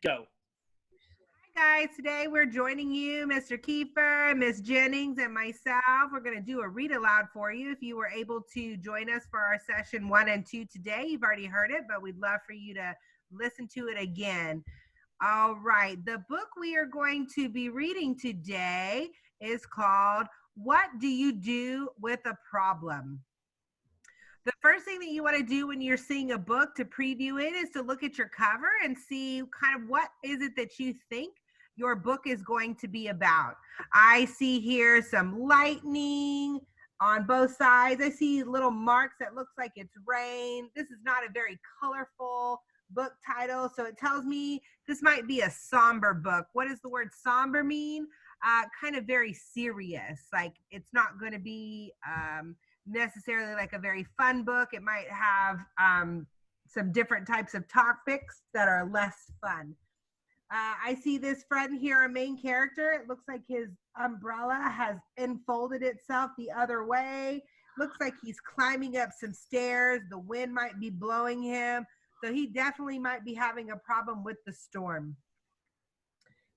Go. Hi guys, today we're joining you, Mr. Kiefer, Miss Jennings, and myself. We're going to do a read aloud for you. If you were able to join us for our session 1 and 2 today, you've already heard it, but we'd love for you to listen to it again. All right, the book we are going to be reading today is called What Do You Do with a Problem? The first thing that you want to do when you're seeing a book to preview it is to look at your cover and see kind of what is it that you think your book is going to be about. I see here some lightning on both sides. I see little marks that looks like it's rain. This is not a very colorful book title, so it tells me this might be a somber book. What does the word somber mean? Kind of very serious. Like it's not going to be necessarily like a very fun book. It might have some different types of topics that are less fun. I see this friend here, our main character. It looks like his umbrella has enfolded itself the other way. Looks like he's climbing up some stairs. The wind might be blowing him. So he definitely might be having a problem with the storm.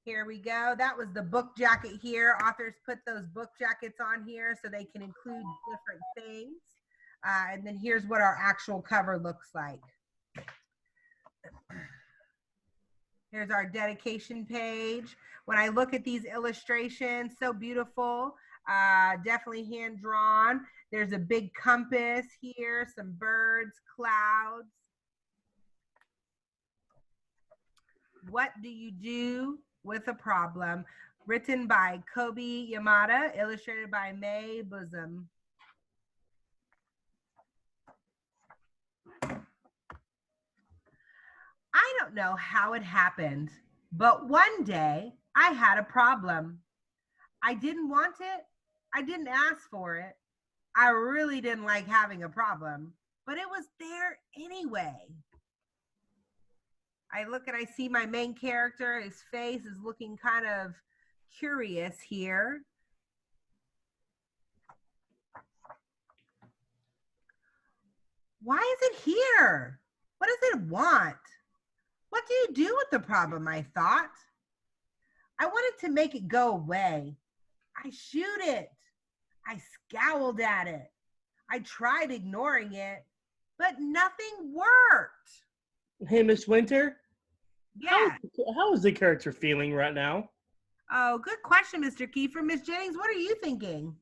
Here we go. That was the book jacket here. Authors put those book jackets on here so they can include different things. And then here's what our actual cover looks like. Here's our dedication page. When I look at these illustrations, so beautiful, definitely hand drawn. There's a big compass here, some birds, clouds. What do you do with a problem? Written by Kobe Yamada, illustrated by May Bosom. I don't know how it happened, but one day I had a problem. I didn't want it. I didn't ask for it. I really didn't like having a problem, but it was there anyway. I see my main character, his face is looking kind of curious here. Why is it here? What does it want? What do you do with the problem, I thought. I wanted to make it go away. I shoot it. I scowled at it. I tried ignoring it, but nothing worked. Hey, Miss Winter. Yeah. How is the character feeling right now? Oh, good question, Mr. Kiefer. Miss Jennings, what are you thinking?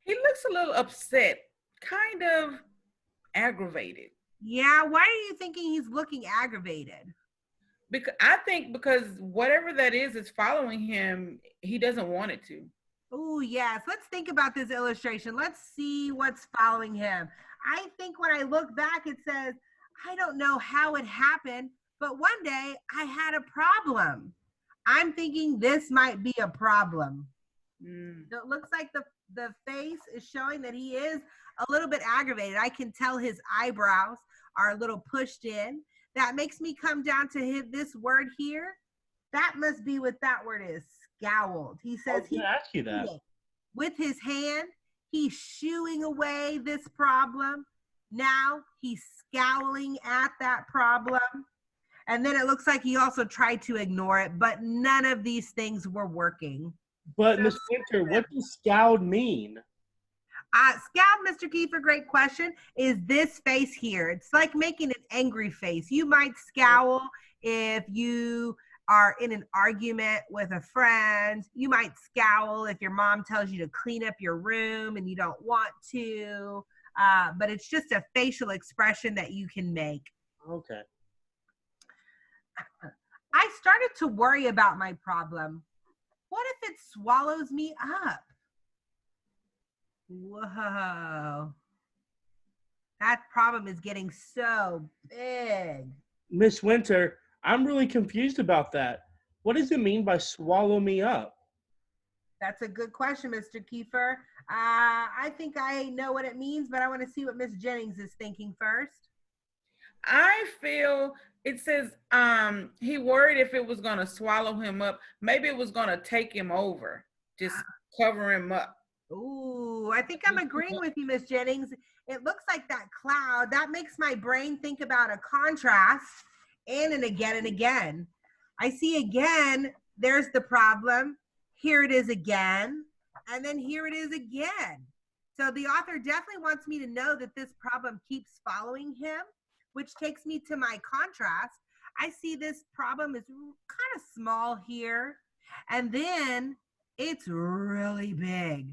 He looks a little upset, kind of aggravated. Yeah, why are you thinking he's looking aggravated? Because whatever that is following him, he doesn't want it to. Oh, yes. Let's think about this illustration. Let's see what's following him. I think when I look back, it says, I don't know how it happened, but one day I had a problem. I'm thinking this might be a problem. So it looks like the face is showing that he is a little bit aggravated. I can tell his eyebrows are a little pushed in. That makes me come down to this word here. That must be what that word is, scowled. He says I ask you that. With his hand, he's shooing away this problem. Now he's scowling at that problem. And then it looks like he also tried to ignore it, but none of these things were working. But Miss Winter, what does scowled mean? Scowled, Mr. Kiefer, great question, is this face here. It's like making an angry face. You might scowl if you are in an argument with a friend. You might scowl if your mom tells you to clean up your room and you don't want to. But it's just a facial expression that you can make. Okay. I started to worry about my problem. What if it swallows me up? Whoa. That problem is getting so big. Miss Winter, I'm really confused about that. What does it mean by swallow me up? That's a good question, Mr. Kiefer. I think I know what it means, but I want to see what Miss Jennings is thinking first. I feel it says he worried if it was going to swallow him up. Maybe it was going to take him over, just cover him up. Ooh, I think I'm agreeing with you, Miss Jennings. It looks like that cloud. That makes my brain think about a contrast and an again and again. I see again, there's the problem. Here it is again. And then here it is again. So the author definitely wants me to know that this problem keeps following him, which takes me to my contrast. I see this problem is kind of small here, and then it's really big.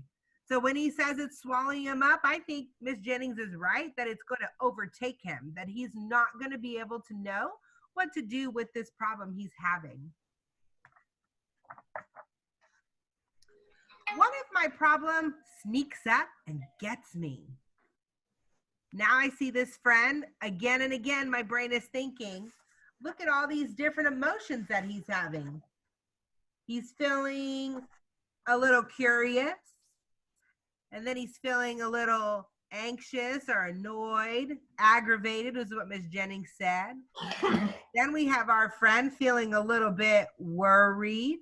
So when he says it's swallowing him up, I think Miss Jennings is right that it's going to overtake him, that he's not going to be able to know what to do with this problem he's having. What if my problem sneaks up and gets me? Now I see this friend again and again. My brain is thinking, look at all these different emotions that he's having. He's feeling a little curious, and then he's feeling a little anxious or annoyed, aggravated is what Miss Jennings said. Then we have our friend feeling a little bit worried.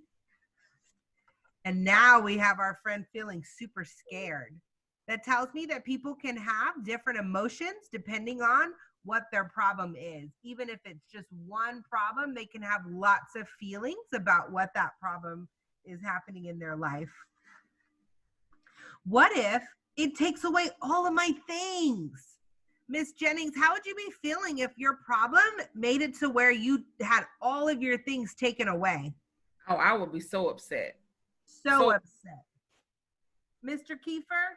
And now we have our friend feeling super scared. That tells me that people can have different emotions depending on what their problem is. Even if it's just one problem, they can have lots of feelings about what that problem is happening in their life. What if it takes away all of my things? Miss Jennings, how would you be feeling if your problem made it to where you had all of your things taken away? Oh, I would be so upset. So upset. Mr. Kiefer?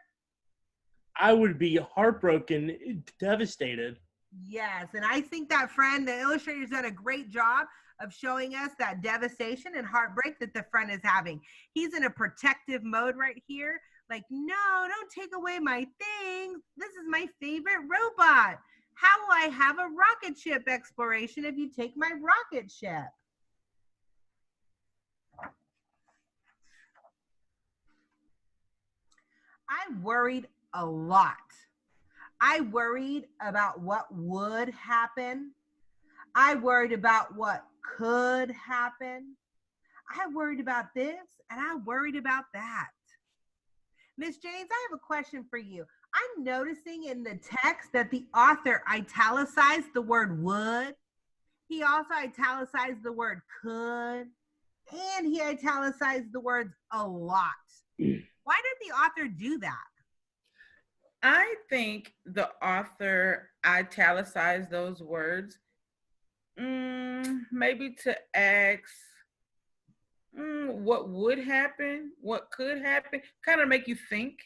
I would be heartbroken, devastated. Yes, and I think that friend, the illustrator's done a great job of showing us that devastation and heartbreak that the friend is having. He's in a protective mode right here. Like, no, don't take away my things. This is my favorite robot. How will I have a rocket ship exploration if you take my rocket ship? I worried a lot. I worried about what would happen. I worried about what could happen. I worried about this and I worried about that. Miss James, I have a question for you. I'm noticing in the text that the author italicized the word would. He also italicized the word could. And he italicized the words a lot. Why did the author do that? I think the author italicized those words maybe to ask what would happen, what could happen, kind of make you think.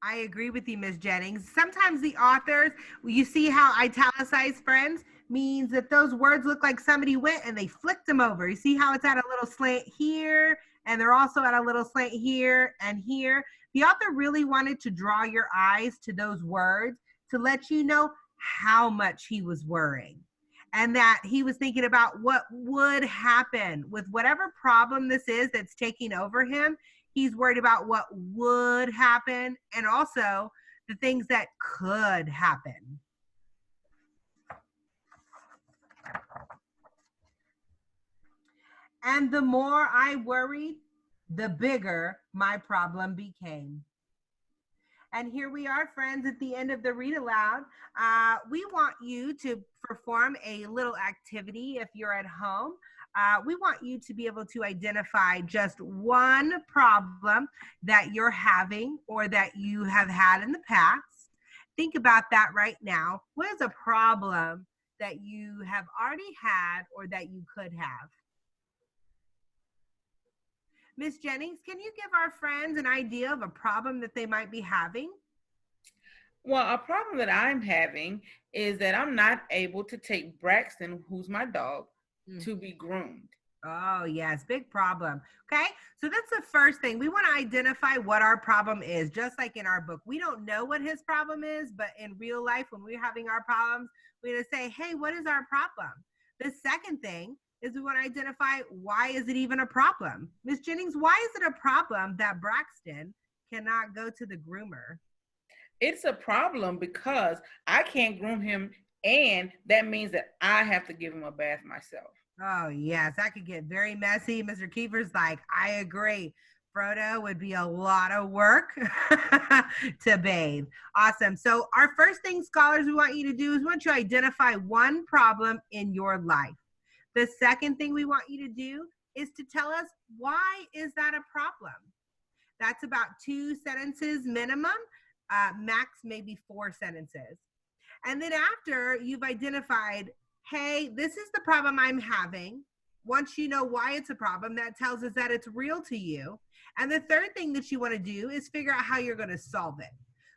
I agree with you, Ms. Jennings. Sometimes the authors, you see how italicized friends means that those words look like somebody went and they flicked them over. You see how it's at a little slant here, and they're also at a little slant here and here. The author really wanted to draw your eyes to those words to let you know how much he was worrying, and that he was thinking about what would happen with whatever problem this is that's taking over him. He's worried about what would happen and also the things that could happen. And the more I worried, the bigger my problem became. And here we are, friends, at the end of the read aloud. We want you to perform a little activity if you're at home. We want you to be able to identify just one problem that you're having or that you have had in the past. Think about that right now. What is a problem that you have already had or that you could have? Ms. Jennings, can you give our friends an idea of a problem that they might be having? Well, a problem that I'm having is that I'm not able to take Braxton, who's my dog, to be groomed. Oh, yes, big problem. Okay, so that's the first thing. We want to identify what our problem is, just like in our book. We don't know what his problem is, but in real life, when we're having our problems, we're going to say, hey, what is our problem? The second thing is we want to identify why is it even a problem? Ms. Jennings, why is it a problem that Braxton cannot go to the groomer? It's a problem because I can't groom him, and that means that I have to give him a bath myself. Oh, yes, that could get very messy. Mr. Kiefer's like, I agree. Frodo would be a lot of work to bathe. Awesome. So our first thing, scholars, we want you to do is we want you to identify one problem in your life. The second thing we want you to do is to tell us, why is that a problem? That's about 2 sentences minimum, max maybe 4 sentences. And then after you've identified, hey, this is the problem I'm having. Once you know why it's a problem, that tells us that it's real to you. And the third thing that you want to do is figure out how you're going to solve it.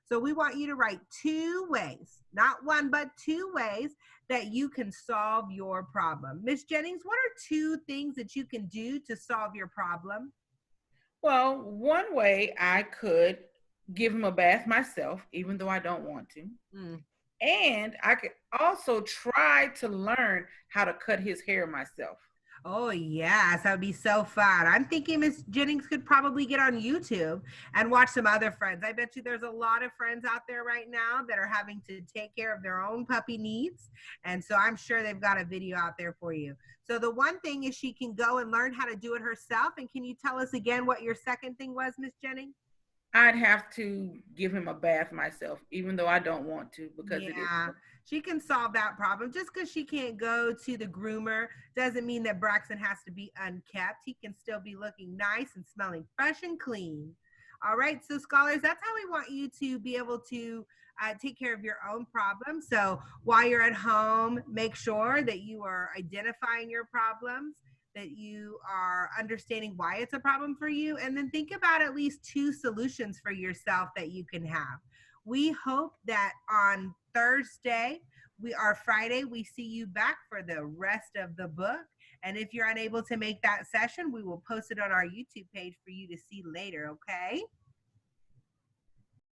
So we want you to write 2 ways, not one, but 2 ways that you can solve your problem. Miss Jennings, what are 2 things that you can do to solve your problem? Well, one way I could give him a bath myself, even though I don't want to. And I could also try to learn how to cut his hair myself. Oh, yes, that would be so fun. I'm thinking Miss Jennings could probably get on YouTube and watch some other friends. I bet you there's a lot of friends out there right now that are having to take care of their own puppy needs. And so I'm sure they've got a video out there for you. So the one thing is she can go and learn how to do it herself. And can you tell us again what your second thing was, Miss Jennings? I'd have to give him a bath myself, even though I don't want to, because it is. She can solve that problem. Just because she can't go to the groomer doesn't mean that Braxton has to be unkept. He can still be looking nice and smelling fresh and clean. All right, so scholars, that's how we want you to be able to take care of your own problems. So while you're at home, make sure that you are identifying your problems, that you are understanding why it's a problem for you, and then think about at least 2 solutions for yourself that you can have. We hope that on Thursday, Friday, we see you back for the rest of the book. And if you're unable to make that session, we will post it on our YouTube page for you to see later, okay?